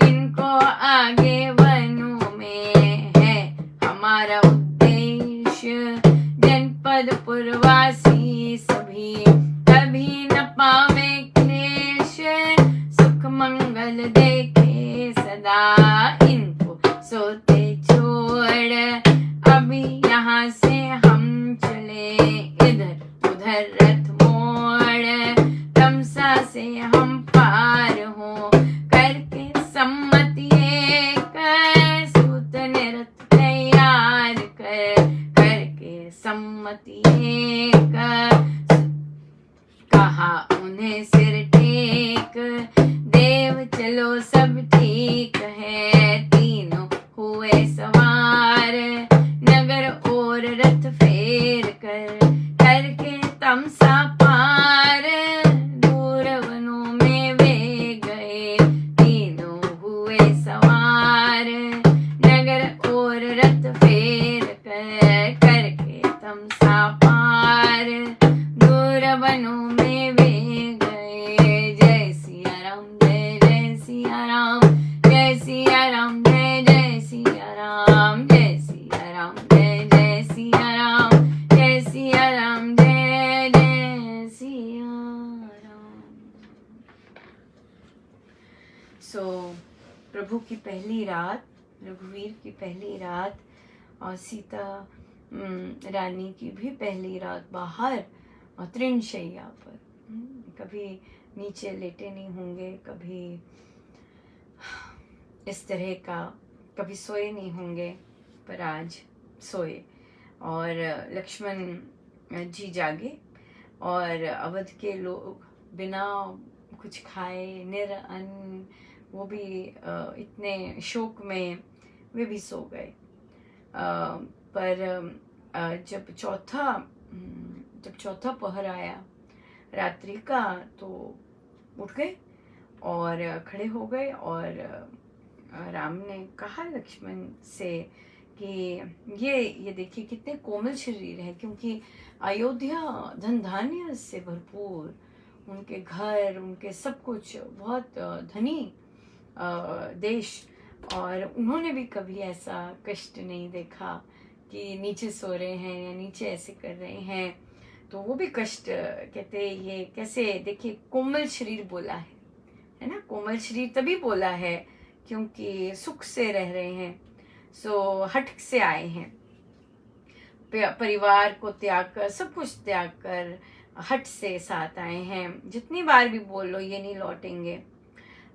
इनको आगे वनों में है हमारा उद्देश्य जनपद पुरवासी सभी कभी न पावे क्लेश सुख मंगल देखे सदा इनको सोते छोड़ अभी यहाँ से हम चले इधर उधर रथ मोड़ तमसा से हम पार हो करके सम्मति एक सूत ने रथ तैयार करके सम्मति एक कहा उन्हें सिर टेक देव चलो सब ठीक है तीनों हुए सवार नगर और रथ फेर कर करके तमसा पार दूर वनों में वे गए तीनों हुए सवार नगर और रथ फेर कर करके तमसा पार दूर वनों में वे गए जय सिया राम जय जय सिया राम जय सिया राम जय जय सिया राम जय सिया राम जय जय सिया राम जय सिया राम जय जय सिया राम। सो प्रभु की पहली रात, रघुवीर की पहली रात और सीता रानी की भी पहली रात बाहर और तृणशय्या पर। कभी नीचे लेटे नहीं होंगे, कभी इस तरह का कभी सोए नहीं होंगे, पर आज सोए और लक्ष्मण जी जागे और अवध के लोग बिना कुछ खाए निरअन्न वो भी इतने शोक में वे भी सो गए। पर जब चौथा पहर आया रात्रि का तो उठ गए और खड़े हो गए और राम ने कहा लक्ष्मण से कि ये देखिए कितने कोमल शरीर है, क्योंकि अयोध्या धन धान्य से भरपूर, उनके घर उनके सब कुछ बहुत धनी देश, और उन्होंने भी कभी ऐसा कष्ट नहीं देखा कि नीचे सो रहे हैं या नीचे ऐसे कर रहे हैं। तो वो भी कष्ट कहते ये कैसे, देखिए कोमल शरीर बोला है ना, कोमल शरीर तभी बोला है क्योंकि सुख से रह रहे हैं, सो हट से आए हैं। परिवार को त्याग कर, सब कुछ त्याग कर हट से साथ आए हैं। जितनी बार भी बोल लो ये नहीं लौटेंगे।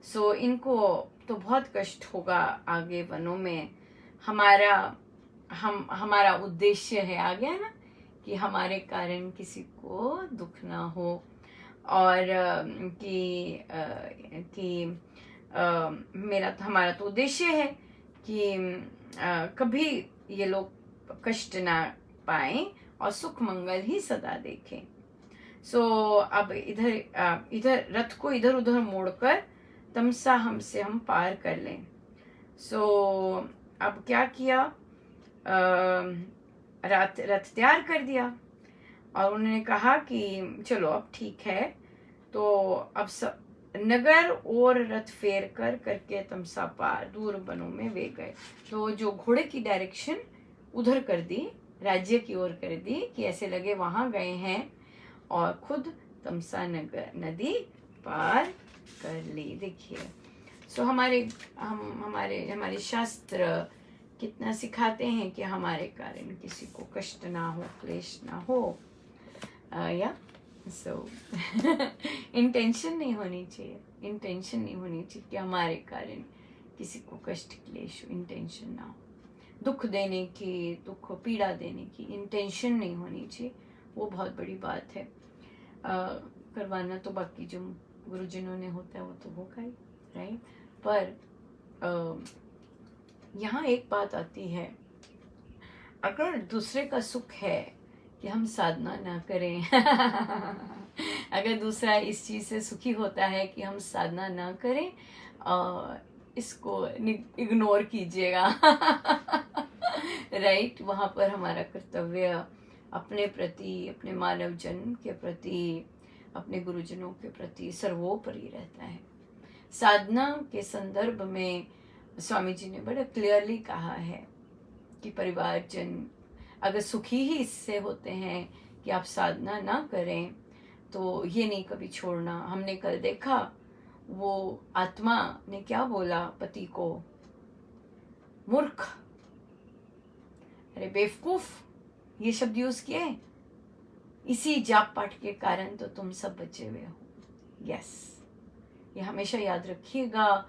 सो इनको तो बहुत कष्ट होगा आगे वनों में। हमारा उद्देश्य है, आ गया ना, कि हमारे कारण किसी को दुख ना हो, और हमारा तो उद्देश्य है कि कभी ये लोग कष्ट ना पाएं और सुख मंगल ही सदा देखें। सो अब इधर रथ को इधर उधर मोड़कर तमसा हमसे हम पार कर लें। सो अब क्या किया, रथ तैयार कर दिया और उन्होंने कहा कि चलो अब ठीक है। तो अब सब नगर और रथ फेर कर करके तमसा पार दूर वनों में वे गए। तो जो घोड़े की डायरेक्शन उधर कर दी, राज्य की ओर कर दी, कि ऐसे लगे वहां गए हैं, और खुद तमसा नदी पार कर ली। देखिए, सो हमारे शास्त्र कितना सिखाते हैं कि हमारे कारण किसी को कष्ट ना हो, क्लेश ना हो, या सो इंटेंशन नहीं होनी चाहिए, इंटेंशन नहीं होनी चाहिए कि हमारे कारण किसी को कष्ट क्लेश इंटेंशन ना हो, दुख देने की, दुख पीड़ा देने की इंटेंशन नहीं होनी चाहिए। वो बहुत बड़ी बात है। करवाना तो बाकी जो गुरुजनों ने होता है वो तो होगा ही, राइट। पर यहाँ एक बात आती है, अगर दूसरे का सुख है कि हम साधना ना करें अगर दूसरा इस चीज से सुखी होता है कि हम साधना ना करें, इसको इग्नोर कीजिएगा राइट। वहां पर हमारा कर्तव्य अपने प्रति, अपने मानव जन्म के प्रति, अपने गुरुजनों के प्रति सर्वोपरि रहता है। साधना के संदर्भ में स्वामी जी ने बड़ा क्लियरली कहा है कि परिवारजन अगर सुखी ही इससे होते हैं कि आप साधना ना करें, तो ये नहीं कभी छोड़ना। हमने कल देखा वो आत्मा ने क्या बोला पति को, मूर्ख, अरे बेवकूफ, ये शब्द यूज किए। इसी जाप पाठ के कारण तो तुम सब बचे हुए हो। यस, ये हमेशा याद रखिएगा।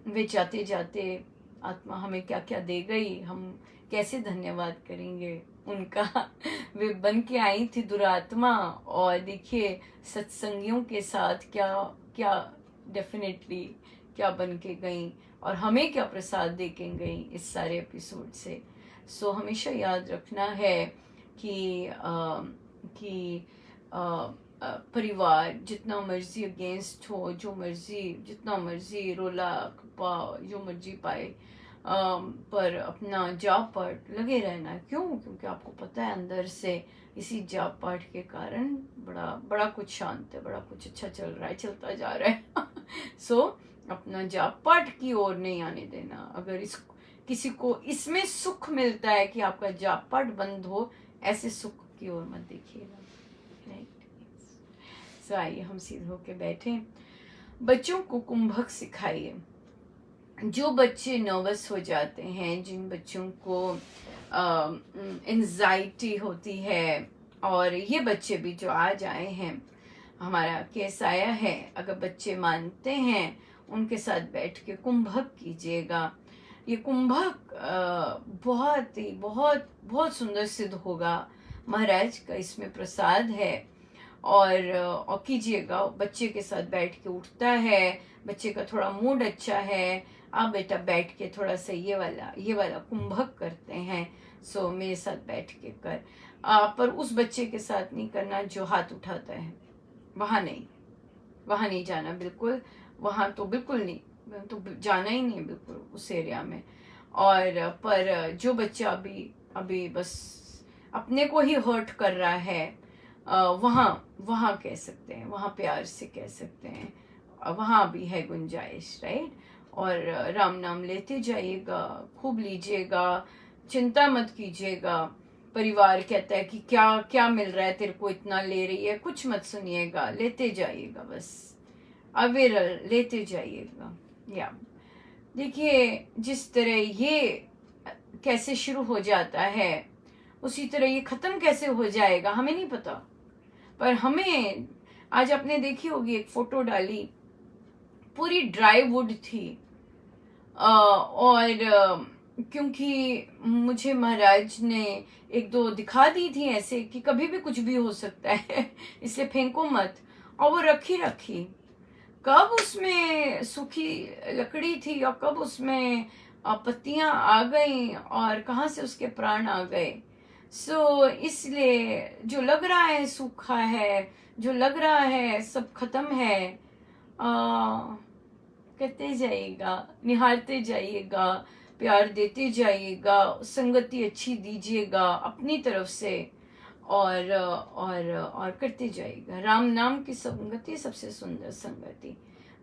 वे जाते जाते आत्मा हमें क्या क्या दे गई, हम कैसे धन्यवाद करेंगे उनका वे बन के आई थी दुरात्मा, और देखिए सत्संगियों के साथ क्या क्या डेफिनेटली क्या बन के गई, और हमें क्या प्रसाद दे के गई इस सारे एपिसोड से। सो हमेशा याद रखना है कि परिवार जितना मर्जी अगेंस्ट हो, जो मर्जी जितना मर्जी रोला पाओ, जो मर्जी पाए, पर अपना जाप पाठ लगे रहना। क्यों? क्योंकि आपको पता है अंदर से इसी जाप पाठ के कारण बड़ा बड़ा कुछ शांत है, बड़ा कुछ अच्छा चल रहा है, चलता जा रहा है सो अपना जाप पाठ की ओर नहीं आने देना। अगर किसी को इसमें सुख मिलता है कि आपका जाप पाठ बंद हो, ऐसे सुख की ओर मत देखिएगा। सो आइए हम सीधे होके बैठे। बच्चों को कुंभक सिखाइए। जो बच्चे नर्वस हो जाते हैं, जिन बच्चों को एंजाइटी होती है, और ये बच्चे भी जो आज आए हैं, हमारा केस आया है, अगर बच्चे मानते हैं उनके साथ बैठ के कुंभक कीजिएगा। ये कुंभक बहुत ही बहुत बहुत सुंदर सिद्ध होगा। महाराज का इसमें प्रसाद है, और कीजिएगा। बच्चे के साथ बैठ के उठता है, बच्चे का थोड़ा मूड अच्छा है, आप बेटा बैठ के थोड़ा सा ये वाला कुंभक करते हैं। सो मेरे साथ बैठ के कर। पर उस बच्चे के साथ नहीं करना जो हाथ उठाता है, वहां नहीं जाना बिल्कुल, वहां तो बिल्कुल नहीं, तो जाना ही नहीं बिल्कुल उस एरिया में। और पर जो बच्चा अभी बस अपने को ही हर्ट कर रहा है, वहाँ कह सकते हैं, वहाँ प्यार से कह सकते हैं, वहाँ भी है गुंजाइश, राइट। और राम नाम लेते जाइएगा, खूब लीजिएगा, चिंता मत कीजिएगा। परिवार कहता है कि क्या क्या मिल रहा है तेरे को, इतना ले रही है, कुछ मत सुनिएगा, लेते जाइएगा, बस अविरल लेते जाइएगा। या देखिए जिस तरह ये कैसे शुरू हो जाता है, उसी तरह ये ख़त्म कैसे हो जाएगा हमें नहीं पता। पर हमें आज आपने देखी होगी एक फ़ोटो डाली, पूरी ड्राई वुड थी। और क्योंकि मुझे महाराज ने एक दो दिखा दी थी ऐसे कि कभी भी कुछ भी हो सकता है इसलिए फेंको मत, और वो रखी रखी, कब उसमें सूखी लकड़ी थी और कब उसमें पत्तियां आ गईं और कहाँ से उसके प्राण आ गए। इसलिए जो लग रहा है सूखा है, जो लग रहा है सब खत्म है, करते जाइएगा, निहारते जाइएगा, प्यार देते जाइएगा, संगति अच्छी दीजिएगा अपनी तरफ से, और करते जाइएगा। राम नाम की संगति सबसे सुंदर संगति।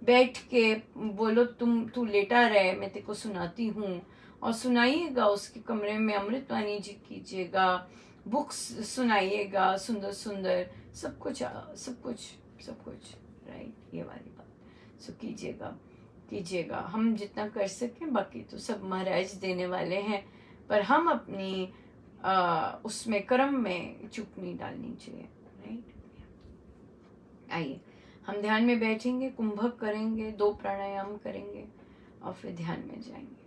बैठ के बोलो, तू लेटा रहे, मैं तेको सुनाती हूँ, और सुनाइएगा। उसके कमरे में अमृतवाणी जी कीजिएगा, बुक्स सुनाइएगा सुंदर सुंदर, सब कुछ सब कुछ सब कुछ, राइट, ये वाली बात सो कीजिएगा। हम जितना कर सकें, बाकी तो सब महाराज देने वाले हैं, पर हम अपनी उसमें कर्म में चूक नहीं डालनी चाहिए, राइट। आइए हम ध्यान में बैठेंगे, कुंभक करेंगे, 2 प्राणायाम करेंगे और फिर ध्यान में जाएंगे।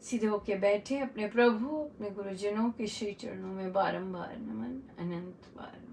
सीधे होके बैठे, अपने प्रभु, अपने गुरुजनों के श्री चरणों में बारंबार नमन, अनंत बार नमन।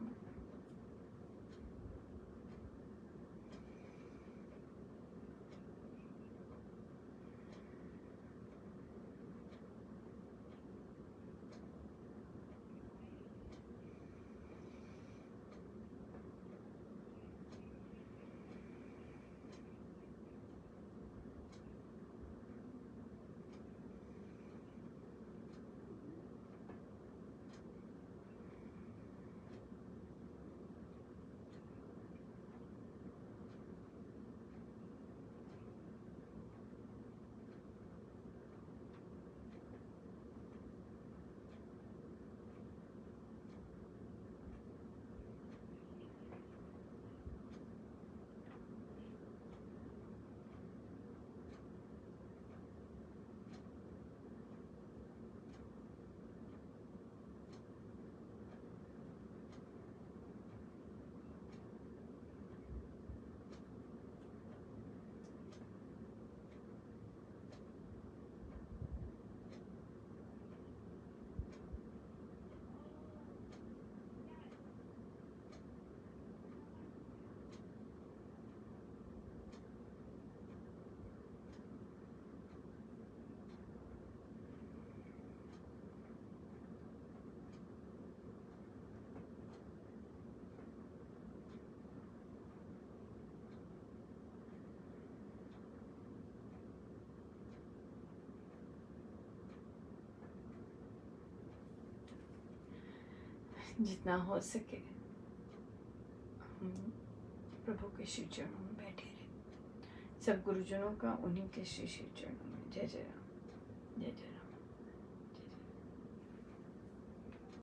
जितना हो सके हम प्रभु के श्री चरणों में बैठे रहे, सब गुरुजनों का उन्हीं के श्री चरणों में। जय जय राम, जय जय राम।